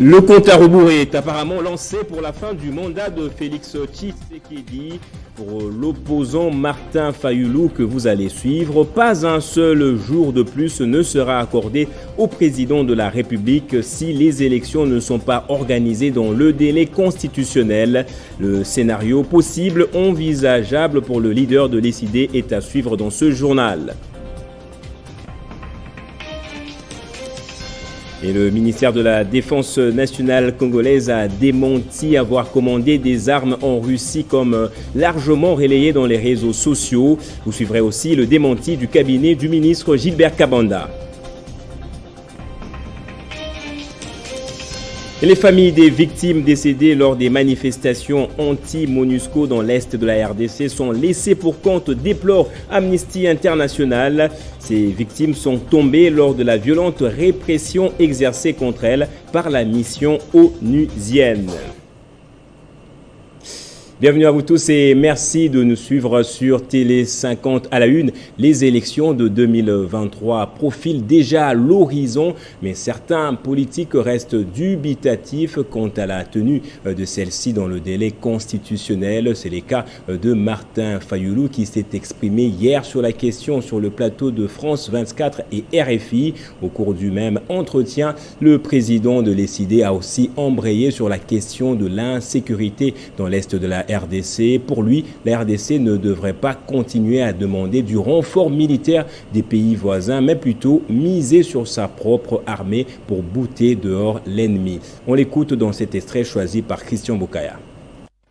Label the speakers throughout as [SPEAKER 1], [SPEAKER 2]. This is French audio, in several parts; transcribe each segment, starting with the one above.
[SPEAKER 1] Le compte à rebours est apparemment lancé pour la fin du mandat de Félix Tshisekedi. Pour l'opposant Martin Fayulu que vous allez suivre, pas un seul jour de plus ne sera accordé au président de la République si les élections ne sont pas organisées dans le délai constitutionnel. Le scénario possible envisageable pour le leader de l'ECD est à suivre dans ce journal. Et le ministère de la Défense nationale congolaise a démenti avoir commandé des armes en Russie comme largement relayé dans les réseaux sociaux. Vous suivrez aussi le démenti du cabinet du ministre Gilbert Kabanda. Et les familles des victimes décédées lors des manifestations anti-MONUSCO dans l'est de la RDC sont laissées pour compte, déplore Amnesty International. Ces victimes sont tombées lors de la violente répression exercée contre elles par la mission onusienne. Bienvenue à vous tous et merci de nous suivre sur Télé 50 à la une. Les élections de 2023 profilent déjà à l'horizon, mais certains politiques restent dubitatifs quant à la tenue de celle-ci dans le délai constitutionnel. C'est le cas de Martin Fayulu qui s'est exprimé hier sur la question sur le plateau de France 24 et RFI. Au cours du même entretien, le président de l'ECD a aussi embrayé sur la question de l'insécurité dans l'est de la RDC. Pour lui, la RDC ne devrait pas continuer à demander du renfort militaire des pays voisins, mais plutôt miser sur sa propre armée pour bouter dehors l'ennemi. On l'écoute dans cet extrait choisi par Christian Bokaya.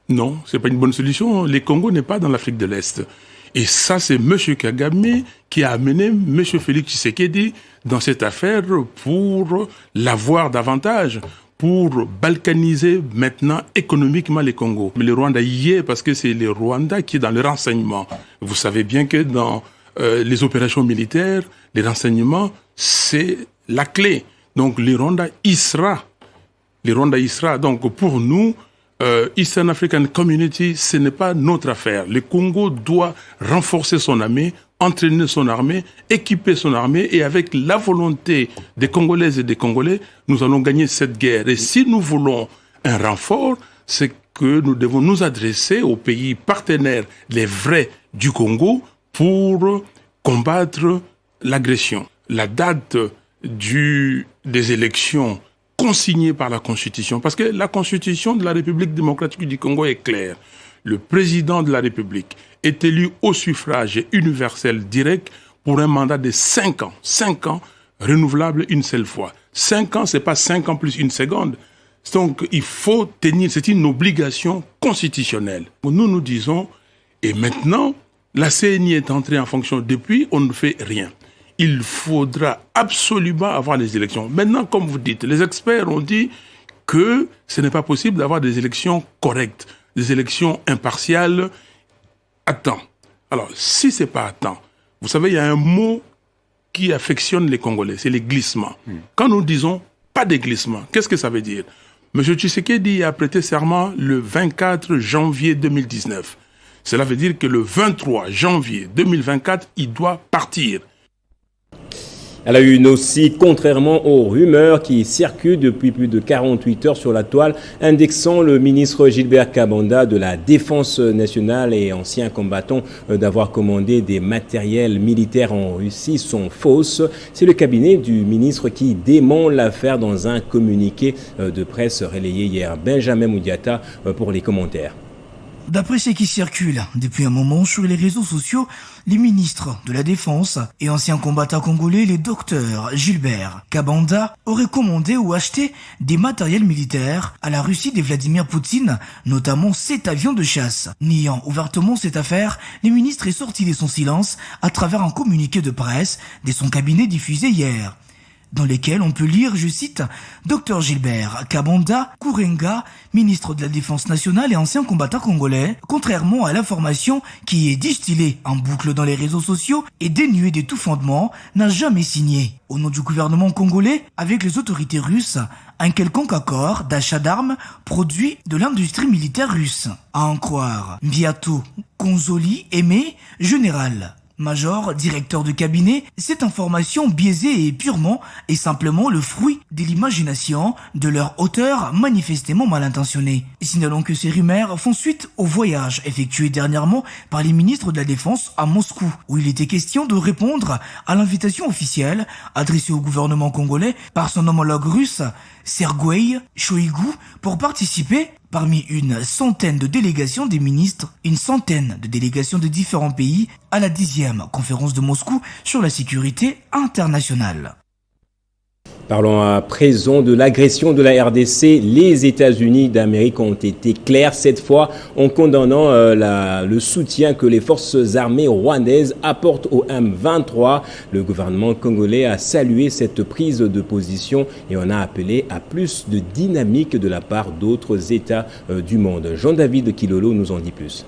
[SPEAKER 2] Non, ce n'est pas une bonne solution. Le Congo n'est pas dans l'Afrique de l'Est. Et ça, c'est M. Kagame qui a amené M. Félix Tshisekedi dans cette affaire pour l'avoir davantage, pour balkaniser maintenant économiquement les Congo. Mais le Rwanda y est parce que c'est le Rwanda qui est dans le renseignement. Vous savez bien que dans les opérations militaires, les renseignements, c'est la clé. Donc le Rwanda y sera. Le Rwanda y sera. Donc pour nous, Eastern African Community, ce n'est pas notre affaire. Le Congo doit renforcer son armée, entraîner son armée, équiper son armée, et avec la volonté des Congolaises et des Congolais, nous allons gagner cette guerre. Et si nous voulons un renfort, c'est que nous devons nous adresser aux pays partenaires, les vrais du Congo, pour combattre l'agression. La date des élections consignée par la Constitution, parce que la Constitution de la République démocratique du Congo est claire. Le président de la République est élu au suffrage universel direct pour un mandat de 5 ans. 5 ans, renouvelable une seule fois. 5 ans, c'est pas 5 ans plus une seconde. Donc, il faut tenir, c'est une obligation constitutionnelle. Nous disons, et maintenant, la CENI est entrée en fonction depuis, on ne fait rien. Il faudra absolument avoir des élections. Maintenant, comme vous dites, les experts ont dit que ce n'est pas possible d'avoir des élections correctes, des élections impartiales à temps. Alors, si ce n'est pas à temps, vous savez, il y a un mot qui affectionne les Congolais, c'est les glissements. Quand nous disons pas de glissement, qu'est-ce que ça veut dire? M. Tshisekedi a prêté serment le 24 janvier 2019. Cela veut dire que le 23 janvier 2024, il doit partir.
[SPEAKER 1] À la une aussi, contrairement aux rumeurs qui circulent depuis plus de 48 heures sur la toile, indexant le ministre Gilbert Kabanda de la Défense nationale et ancien combattant d'avoir commandé des matériels militaires en Russie sont fausses. C'est le cabinet du ministre qui dément l'affaire dans un communiqué de presse relayé hier. Benjamin Moudiata pour les commentaires.
[SPEAKER 3] D'après ce qui circule depuis un moment sur les réseaux sociaux, les ministres de la Défense et anciens combattants congolais, les docteurs Gilbert Kabanda, auraient commandé ou acheté des matériels militaires à la Russie de Vladimir Poutine, notamment 7 avions de chasse. Niant ouvertement cette affaire, le ministre est sorti de son silence à travers un communiqué de presse de son cabinet diffusé hier, dans lesquels on peut lire, je cite, « Dr Gilbert Kabanda Kourenga, ministre de la Défense nationale et ancien combattant congolais, contrairement à l'information qui est distillée en boucle dans les réseaux sociaux et dénuée de tout fondement, n'a jamais signé, au nom du gouvernement congolais, avec les autorités russes, un quelconque accord d'achat d'armes produits de l'industrie militaire russe. À en croire Mbiato Konzoli Aimé, général Major, directeur de cabinet, cette information biaisée et purement et simplement le fruit de l'imagination de leur auteur manifestement mal intentionné. Signalons que ces rumeurs font suite au voyage effectué dernièrement par les ministres de la Défense à Moscou, où il était question de répondre à l'invitation officielle adressée au gouvernement congolais par son homologue russe, Sergueï Shoïgu, pour participer parmi une centaine de délégations des ministres, une centaine de délégations de différents pays à la 10e conférence de Moscou sur la sécurité internationale.
[SPEAKER 1] Parlons à présent de l'agression de la RDC. Les États-Unis d'Amérique ont été clairs cette fois en condamnant le soutien que les forces armées rwandaises apportent au M23. Le gouvernement congolais a salué cette prise de position et on a appelé à plus de dynamique de la part d'autres États du monde. Jean-David Kilolo nous en dit plus.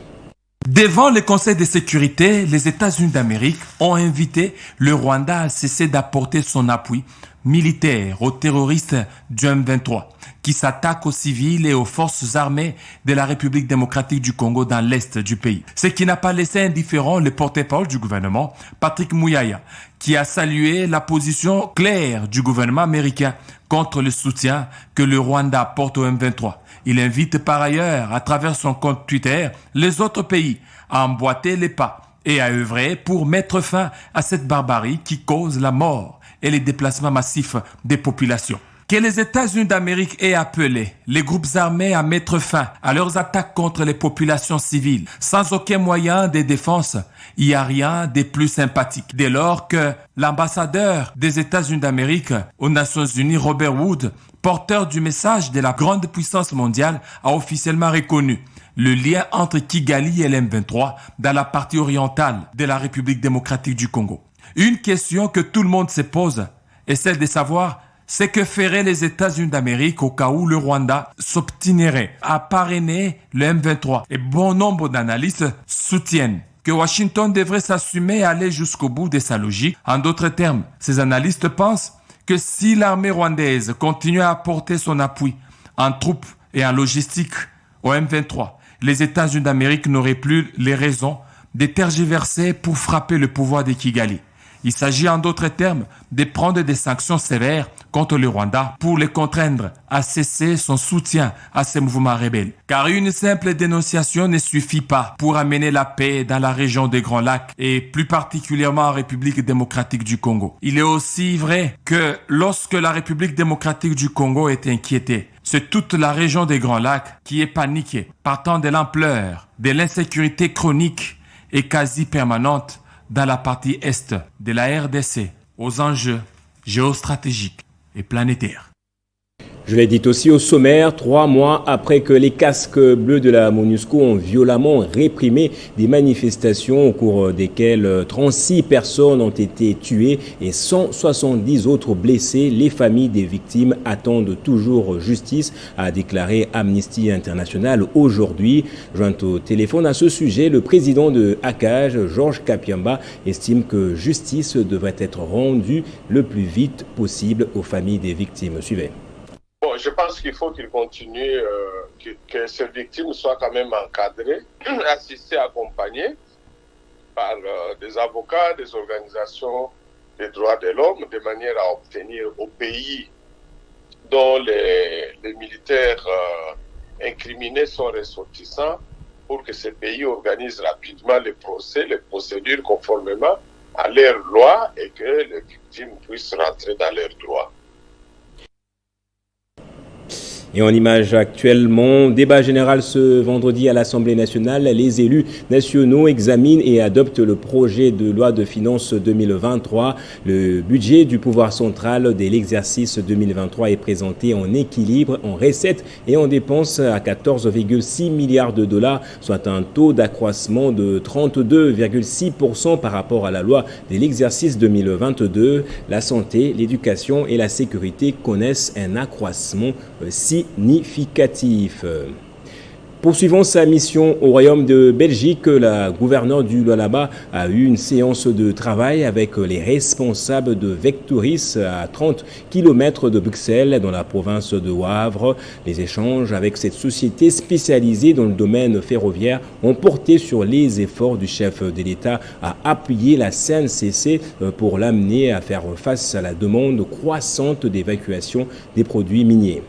[SPEAKER 4] Devant le Conseil de sécurité, les États-Unis d'Amérique ont invité le Rwanda à cesser d'apporter son appui militaire aux terroristes du M23 qui s'attaquent aux civils et aux forces armées de la République démocratique du Congo dans l'est du pays. Ce qui n'a pas laissé indifférent le porte-parole du gouvernement, Patrick Muyaya, qui a salué la position claire du gouvernement américain contre le soutien que le Rwanda apporte au M23. Il invite par ailleurs, à travers son compte Twitter, les autres pays à emboîter les pas et à œuvrer pour mettre fin à cette barbarie qui cause la mort et les déplacements massifs des populations. Que les États-Unis d'Amérique aient appelé les groupes armés à mettre fin à leurs attaques contre les populations civiles sans aucun moyen de défense, il n'y a rien de plus sympathique. Dès lors que l'ambassadeur des États-Unis d'Amérique aux Nations Unies, Robert Wood, porteur du message de la grande puissance mondiale, a officiellement reconnu le lien entre Kigali et l'M23 dans la partie orientale de la République démocratique du Congo. Une question que tout le monde se pose est celle de savoir ce que feraient les États-Unis d'Amérique au cas où le Rwanda s'obstinerait à parrainer le M23. Et bon nombre d'analystes soutiennent que Washington devrait s'assumer et aller jusqu'au bout de sa logique. En d'autres termes, ces analystes pensent que si l'armée rwandaise continue à apporter son appui en troupes et en logistique au M23, les États-Unis d'Amérique n'auraient plus les raisons de tergiverser pour frapper le pouvoir de Kigali. Il s'agit en d'autres termes de prendre des sanctions sévères contre le Rwanda pour le contraindre à cesser son soutien à ces mouvements rebelles. Car une simple dénonciation ne suffit pas pour amener la paix dans la région des Grands Lacs et plus particulièrement en République démocratique du Congo. Il est aussi vrai que lorsque la République démocratique du Congo est inquiétée, c'est toute la région des Grands Lacs qui est paniquée, partant de l'ampleur de l'insécurité chronique et quasi permanente dans la partie est de la RDC aux enjeux géostratégiques et planétaires.
[SPEAKER 1] Je l'ai dit aussi au sommaire, 3 mois après que les casques bleus de la MONUSCO ont violemment réprimé des manifestations au cours desquelles 36 personnes ont été tuées et 170 autres blessées, les familles des victimes attendent toujours justice, a déclaré Amnesty International aujourd'hui. Joint au téléphone à ce sujet, le président de ACAJ, Georges Kapiamba, estime que justice devrait être rendue le plus vite possible aux familles des victimes. Suivez.
[SPEAKER 5] Bon, je pense qu'il faut qu'il continue, que ces victimes soient quand même encadrées, assistées, accompagnées par des avocats, des organisations des droits de l'homme, de manière à obtenir au pays dont les militaires incriminés sont ressortissants, pour que ces pays organisent rapidement les procès, les procédures conformément à leurs lois et que les victimes puissent rentrer dans leurs droits.
[SPEAKER 1] Et en image actuellement, débat général ce vendredi à l'Assemblée nationale. Les élus nationaux examinent et adoptent le projet de loi de finances 2023. Le budget du pouvoir central de l'exercice 2023 est présenté en équilibre, en recettes et en dépenses à 14,6 milliards de dollars, soit un taux d'accroissement de 32,6% par rapport à la loi de l'exercice 2022. La santé, l'éducation et la sécurité connaissent un accroissement significatif. Poursuivant sa mission au Royaume de Belgique, la gouverneure du Lualaba a eu une séance de travail avec les responsables de Vecturis à 30 km de Bruxelles, dans la province de Wavre. Les échanges avec cette société spécialisée dans le domaine ferroviaire ont porté sur les efforts du chef de l'État à appuyer la CNCC pour l'amener à faire face à la demande croissante d'évacuation des produits miniers.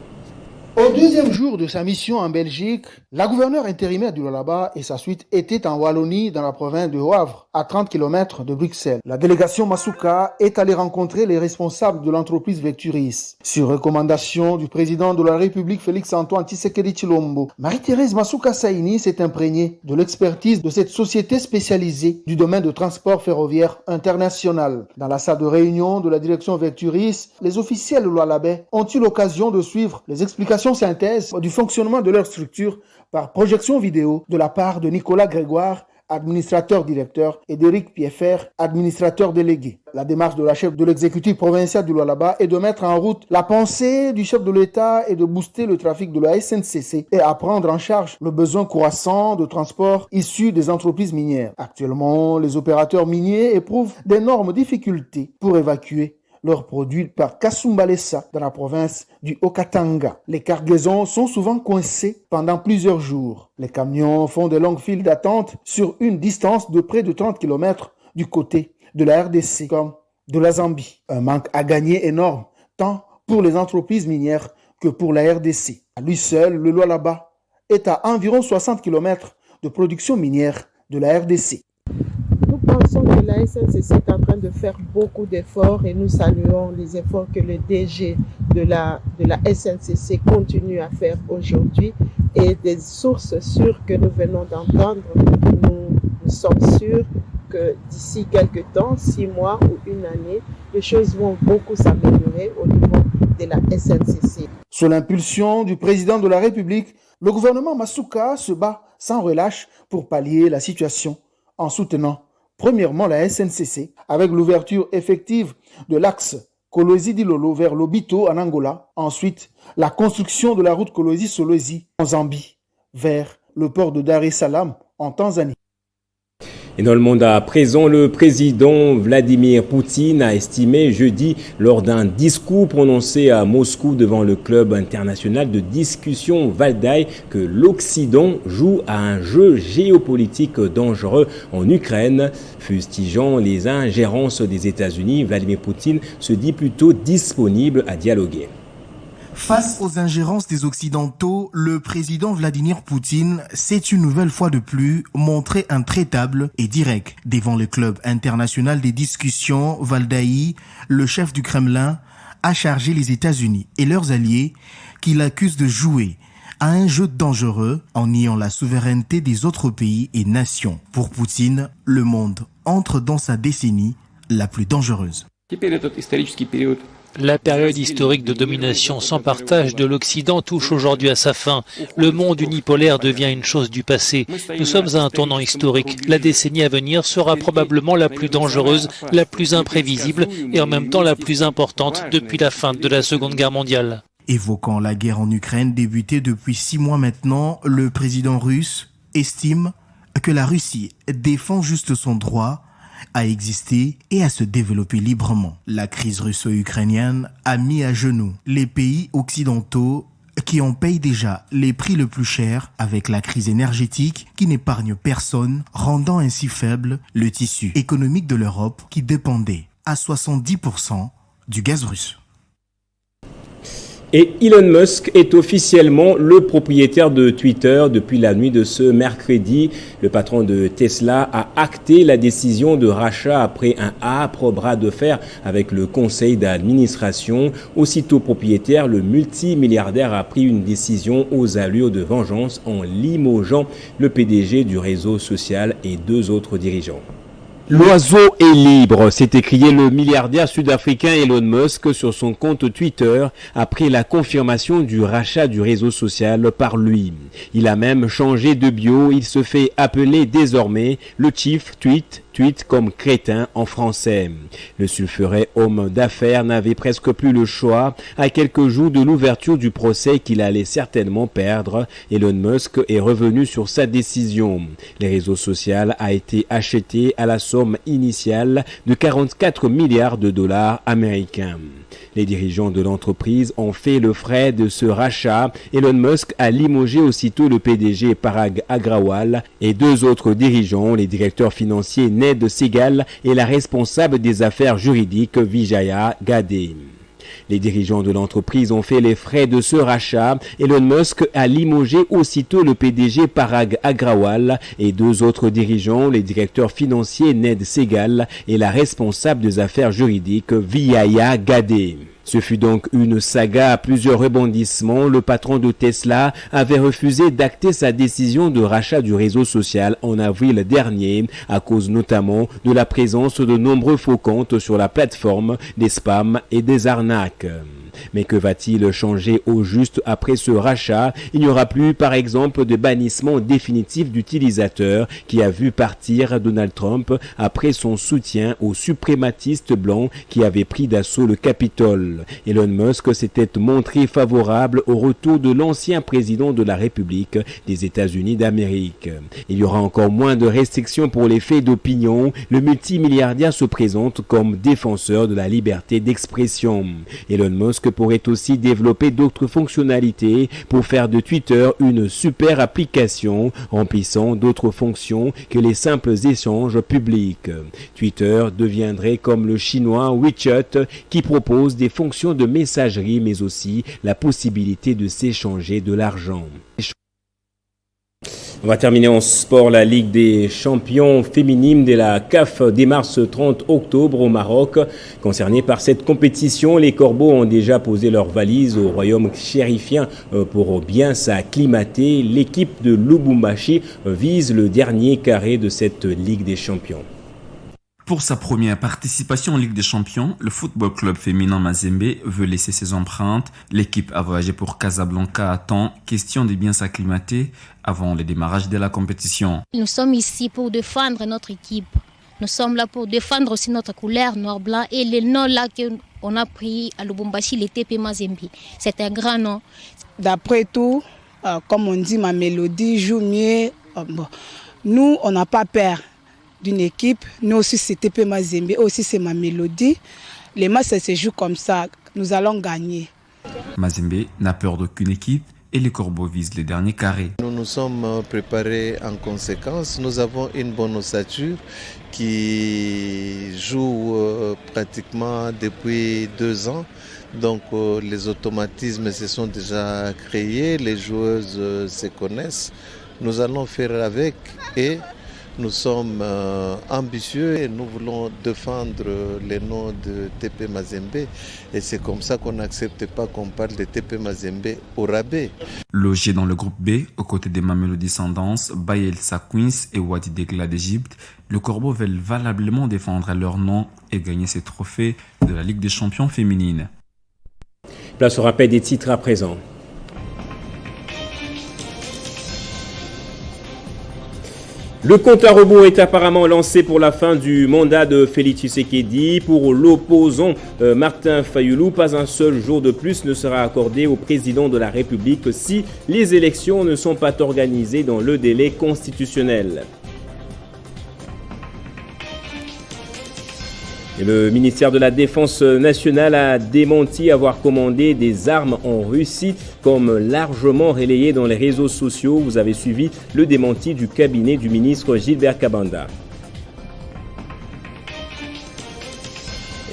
[SPEAKER 6] Au deuxième jour de sa mission en Belgique, la gouverneure intérimaire du Lualaba et sa suite étaient en Wallonie, dans la province de Wavre, à 30 km de Bruxelles. La délégation Masuka est allée rencontrer les responsables de l'entreprise Vecturis. Sur recommandation du président de la République Félix-Antoine Tshisekedi Tshilombo, Marie-Thérèse Masuka Saini s'est imprégnée de l'expertise de cette société spécialisée du domaine de transport ferroviaire international. Dans la salle de réunion de la direction Vecturis, les officiels lualabais ont eu l'occasion de suivre les explications synthèse du fonctionnement de leur structure par projection vidéo de la part de Nicolas Grégoire, administrateur-directeur, et d'Éric Pieffer, administrateur délégué. La démarche de la chef de l'exécutif provincial du Lualaba est de mettre en route la pensée du chef de l'État et de booster le trafic de la SNCC et à prendre en charge le besoin croissant de transport issu des entreprises minières. Actuellement, les opérateurs miniers éprouvent d'énormes difficultés pour évacuer leurs produits par Kasumbalesa dans la province du Haut-Katanga. Les cargaisons sont souvent coincées pendant plusieurs jours. Les camions font de longues files d'attente sur une distance de près de 30 km du côté de la RDC comme de la Zambie. Un manque à gagner énorme, tant pour les entreprises minières que pour la RDC. À lui seul, le Lualaba est à environ 60 km de production minière de la RDC.
[SPEAKER 7] Nous pensons que la SNCC est en train de faire beaucoup d'efforts et nous saluons les efforts que le DG de la SNCC continue à faire aujourd'hui et des sources sûres que nous venons d'entendre. Nous sommes sûrs que d'ici quelques temps, 6 mois ou une année, les choses vont beaucoup s'améliorer au niveau de la SNCC.
[SPEAKER 6] Sous l'impulsion du président de la République, le gouvernement Masuka se bat sans relâche pour pallier la situation en soutenant premièrement la SNCC avec l'ouverture effective de l'axe Kolwezi-Dilolo vers Lobito en Angola. Ensuite, la construction de la route Kolwezi-Solwezi en Zambie vers le port de Dar es Salaam en Tanzanie.
[SPEAKER 1] Et dans le monde à présent, le président Vladimir Poutine a estimé jeudi, lors d'un discours prononcé à Moscou devant le club international de discussion Valdai, que l'Occident joue à un jeu géopolitique dangereux en Ukraine. Fustigeant les ingérences des États-Unis, Vladimir Poutine se dit plutôt disponible à dialoguer.
[SPEAKER 3] Face aux ingérences des Occidentaux, le président Vladimir Poutine s'est une nouvelle fois de plus montré intraitable et direct. Devant le club international des discussions Valdai, le chef du Kremlin a chargé les États-Unis et leurs alliés qu'il accuse de jouer à un jeu dangereux en niant la souveraineté des autres pays et nations. Pour Poutine, le monde entre dans sa décennie la plus dangereuse.
[SPEAKER 8] La période historique de domination sans partage de l'Occident touche aujourd'hui à sa fin. Le monde unipolaire devient une chose du passé. Nous sommes à un tournant historique. La décennie à venir sera probablement la plus dangereuse, la plus imprévisible et en même temps la plus importante depuis la fin de la Seconde Guerre mondiale.
[SPEAKER 3] Évoquant la guerre en Ukraine débutée depuis 6 mois maintenant, le président russe estime que la Russie défend juste son droit à exister et à se développer librement. La crise russo-ukrainienne a mis à genoux les pays occidentaux qui en payent déjà les prix le plus chers avec la crise énergétique qui n'épargne personne, rendant ainsi faible le tissu économique de l'Europe qui dépendait à 70% du gaz russe.
[SPEAKER 1] Et Elon Musk est officiellement le propriétaire de Twitter depuis la nuit de ce mercredi. Le patron de Tesla a acté la décision de rachat après un âpre bras de fer avec le conseil d'administration. Aussitôt propriétaire, le multimilliardaire a pris une décision aux allures de vengeance en limogeant le PDG du réseau social et 2 autres dirigeants. L'oiseau est libre, s'est écrié le milliardaire sud-africain Elon Musk sur son compte Twitter après la confirmation du rachat du réseau social par lui. Il a même changé de bio, il se fait appeler désormais le Chief Tweet comme crétin en français. Le sulfuré homme d'affaires n'avait presque plus le choix. À quelques jours de l'ouverture du procès qu'il allait certainement perdre, Elon Musk est revenu sur sa décision. Les réseaux sociaux a été acheté à la somme initiale de 44 milliards de dollars américains. Les dirigeants de l'entreprise ont fait le frais de ce rachat. Elon Musk a limogé aussitôt le PDG Parag Agrawal et deux autres dirigeants, les directeurs financiers Ned Segal et la responsable des affaires juridiques Vijaya Gadde. Les dirigeants de l'entreprise ont fait les frais de ce rachat. Elon Musk a limogé aussitôt le PDG Parag Agrawal et deux autres dirigeants, les directeurs financiers Ned Segal et la responsable des affaires juridiques Vijaya Gadde. Ce fut donc une saga à plusieurs rebondissements. Le patron de Tesla avait refusé d'acter sa décision de rachat du réseau social en avril dernier, à cause notamment de la présence de nombreux faux comptes sur la plateforme, des spams et des arnaques. Mais que va-t-il changer au juste après ce rachat? Il n'y aura plus, par exemple, de bannissement définitif d'utilisateurs qui a vu partir Donald Trump après son soutien aux suprématistes blancs qui avaient pris d'assaut le Capitole. Elon Musk s'était montré favorable au retour de l'ancien président de la République des États-Unis d'Amérique. Il y aura encore moins de restrictions pour les faits d'opinion. Le multimilliardaire se présente comme défenseur de la liberté d'expression. Elon Musk pourrait aussi développer d'autres fonctionnalités pour faire de Twitter une super application remplissant d'autres fonctions que les simples échanges publics. Twitter deviendrait comme le chinois WeChat qui propose des fonctions de messagerie mais aussi la possibilité de s'échanger de l'argent. On va terminer en sport. La Ligue des champions féminines de la CAF démarre ce 30 octobre au Maroc. Concernés par cette compétition, les Corbeaux ont déjà posé leurs valises au royaume chérifien pour bien s'acclimater. L'équipe de Lubumbashi vise le dernier carré de cette Ligue des champions.
[SPEAKER 9] Pour sa première participation en Ligue des Champions, le football club féminin Mazembe veut laisser ses empreintes. L'équipe a voyagé pour Casablanca à temps, question de bien s'acclimater avant le démarrage de la compétition.
[SPEAKER 10] Nous sommes ici pour défendre notre équipe. Nous sommes là pour défendre aussi notre couleur noir-blanc et le nom là qu'on a pris à Lubumbashi, le TP Mazembe. C'est un grand nom.
[SPEAKER 11] D'après tout, comme on dit, ma mélodie joue mieux. Nous, on n'a pas peur d'une équipe. Nous aussi, c'est TP Mazembe, aussi c'est ma mélodie. Les matchs, ça se joue comme ça. Nous allons gagner.
[SPEAKER 9] Mazembe n'a peur d'aucune équipe et les Corbeaux visent les derniers carrés.
[SPEAKER 12] Nous nous sommes préparés en conséquence. Nous avons une bonne ossature qui joue pratiquement depuis 2 ans. Donc les automatismes se sont déjà créés, les joueuses se connaissent. Nous allons faire avec et nous sommes ambitieux et nous voulons défendre les noms de TP Mazembe et c'est comme ça qu'on n'accepte pas qu'on parle de TP Mazembe au rabais.
[SPEAKER 9] Logés dans le groupe B, aux côtés des Mamelody Sundowns, Bayelsa Queens et Wadi Degla d'Égypte, les Corbeaux veulent valablement défendre leur nom et gagner ces trophées de la Ligue des champions féminines.
[SPEAKER 1] Place au rappel des titres à présent. Le compte à rebours est apparemment lancé pour la fin du mandat de Félix Tshisekedi. Pour l'opposant Martin Fayulu, pas un seul jour de plus ne sera accordé au président de la République si les élections ne sont pas organisées dans le délai constitutionnel. Et le ministère de la Défense nationale a démenti avoir commandé des armes en Russie, comme largement relayé dans les réseaux sociaux. Vous avez suivi le démenti du cabinet du ministre Gilbert Kabanda.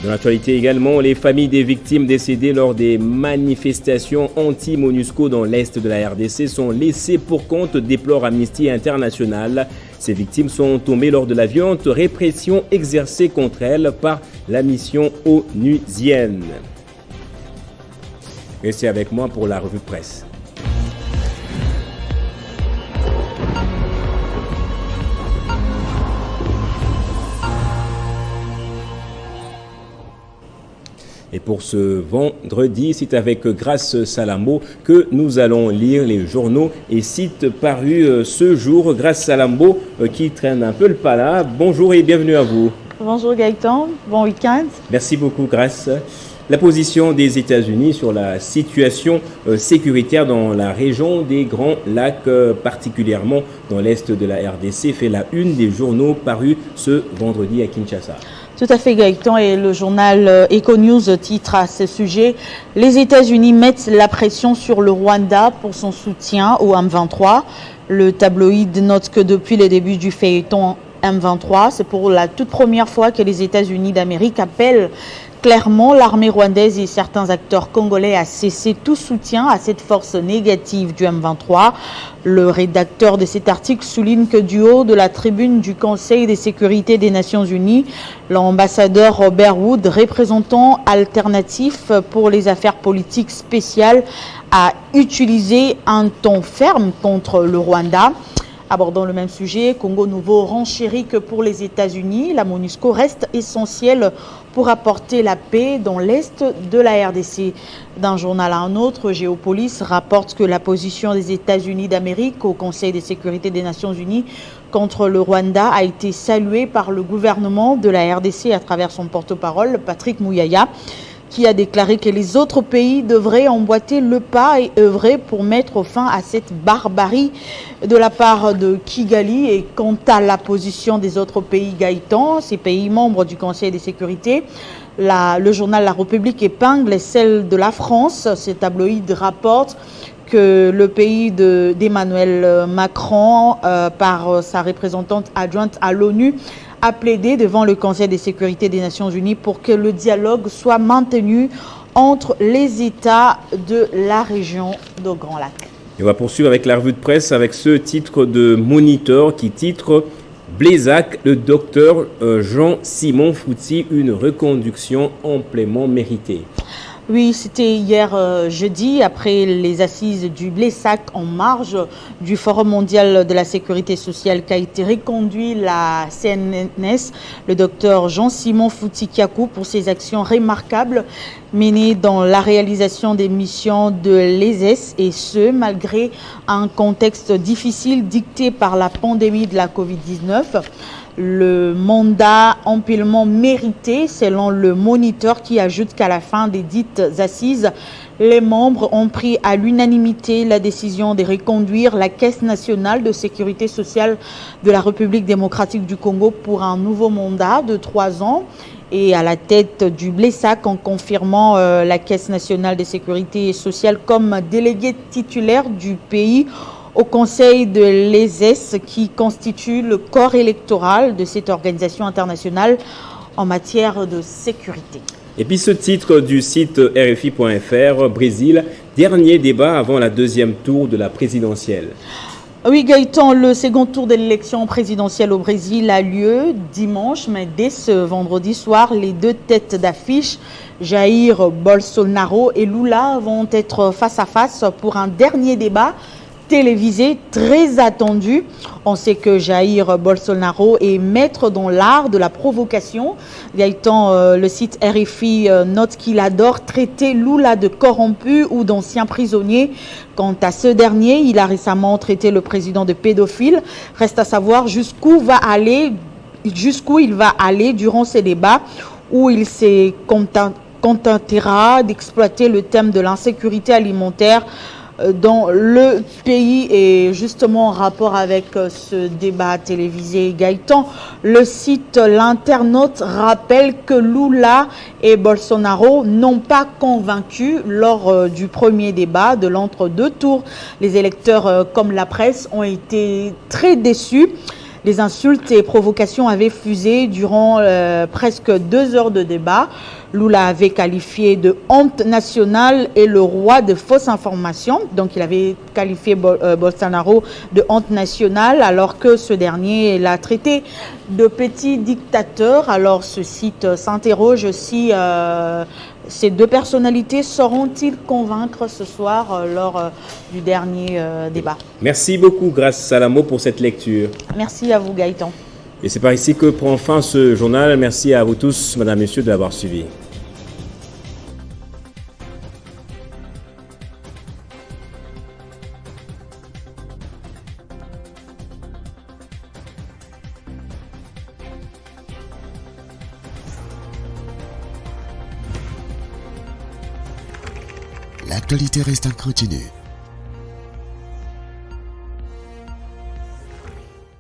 [SPEAKER 1] Dans l'actualité également, les familles des victimes décédées lors des manifestations anti-MONUSCO dans l'est de la RDC sont laissées pour compte, déplore Amnesty International. Ces victimes sont tombées lors de la violente répression exercée contre elles par la mission onusienne. Restez avec moi pour la revue de presse. pour ce vendredi, c'est avec Grace Salambo que nous allons lire les journaux et sites parus ce jour. Grace Salambo qui traîne un peu le pas là. Bonjour et bienvenue à vous.
[SPEAKER 13] Bonjour Gaëtan, bon week-end.
[SPEAKER 1] Merci beaucoup Grace. La position des États-Unis sur la situation sécuritaire dans la région des Grands Lacs, particulièrement dans l'est de la RDC, fait la une des journaux parus ce vendredi à Kinshasa.
[SPEAKER 13] Tout à fait Gaëtan, et le journal Econews titre à ce sujet « Les États-Unis mettent la pression sur le Rwanda pour son soutien au M23 ». Le tabloïd note que depuis le début du feuilleton M23, c'est pour la toute première fois que les États-Unis d'Amérique appellent clairement l'armée rwandaise et certains acteurs congolais à cesser tout soutien à cette force négative du M23. Le rédacteur de cet article souligne que du haut de la tribune du Conseil de sécurité des Nations Unies, l'ambassadeur Robert Wood, représentant alternatif pour les affaires politiques spéciales, a utilisé un ton ferme contre le Rwanda. Abordant le même sujet, Congo Nouveau renchérit que pour les États-Unis, la MONUSCO reste essentielle pour apporter la paix dans l'est de la RDC. D'un journal à un autre, Géopolis rapporte que la position des États-Unis d'Amérique au Conseil de sécurité des Nations Unies contre le Rwanda a été saluée par le gouvernement de la RDC à travers son porte-parole, Patrick Mouyaya, qui a déclaré que les autres pays devraient emboîter le pas et œuvrer pour mettre fin à cette barbarie de la part de Kigali. Et quant à la position des autres pays Gaëtan, ces pays membres du Conseil de sécurité, le journal La République épingle celle de la France. Ce tabloïd rapporte que le pays d'Emmanuel Macron, par sa représentante adjointe à l'ONU, a plaidé devant le Conseil de sécurité des Nations Unies pour que le dialogue soit maintenu entre les États de la région de Grand Lac.
[SPEAKER 1] Et on va poursuivre avec la revue de presse avec ce titre de Monitor qui titre « Blaisac, le docteur Jean-Simon Fouti, une reconduction amplement méritée ».
[SPEAKER 13] Oui, c'était hier jeudi, après les assises du Blaisac en marge du Forum mondial de la sécurité sociale qu'a été reconduit la CNNS, le docteur Jean-Simon Fouti-Kiakou pour ses actions remarquables menées dans la réalisation des missions de l'ESS, et ce, malgré un contexte difficile dicté par la pandémie de la Covid-19. Le mandat amplement mérité selon le Moniteur, qui ajoute qu'à la fin des dites assises, les membres ont pris à l'unanimité la décision de reconduire la Caisse nationale de sécurité sociale de la République démocratique du Congo pour un nouveau mandat de 3 ans. Et à la tête du Blaisac, en confirmant la Caisse nationale de sécurité sociale comme délégué titulaire du pays au Conseil de l'ESS, qui constitue le corps électoral de cette organisation internationale en matière de sécurité.
[SPEAKER 1] Et puis ce titre du site RFI.fr, Brésil, dernier débat avant la deuxième tour de la présidentielle.
[SPEAKER 13] Oui Gaëtan, le second tour de l'élection présidentielle au Brésil a lieu dimanche, mais dès ce vendredi soir, les deux têtes d'affiche, Jair Bolsonaro et Lula, vont être face à face pour un dernier débat télévisé très attendu. On sait que Jair Bolsonaro est maître dans l'art de la provocation. Gaëtan, le site RFI note qu'il adore traiter Lula de corrompu ou d'ancien prisonnier. Quant à ce dernier, il a récemment traité le président de pédophile. Reste à savoir jusqu'où il va aller durant ces débats, où il se contentera d'exploiter le thème de l'insécurité alimentaire dans le pays. Et justement en rapport avec ce débat télévisé Gaëtan, le site L'Internaute rappelle que Lula et Bolsonaro n'ont pas convaincu lors du premier débat de l'entre-deux tours. Les électeurs comme la presse ont été très déçus. Les insultes et provocations avaient fusé durant presque 2 heures de débat. Lula avait qualifié de honte nationale et le roi de fausses informations. Donc il avait qualifié Bolsonaro de honte nationale, alors que ce dernier l'a traité de petit dictateur. Alors ce site s'interroge si ces deux personnalités sauront-ils convaincre ce soir lors du dernier débat.
[SPEAKER 1] Merci beaucoup Grace Salambo pour cette lecture.
[SPEAKER 13] Merci à vous Gaëtan.
[SPEAKER 1] Et c'est par ici que prend fin ce journal. Merci à vous tous, mesdames, messieurs, de l'avoir suivi.
[SPEAKER 14] l'actualité reste incontinue.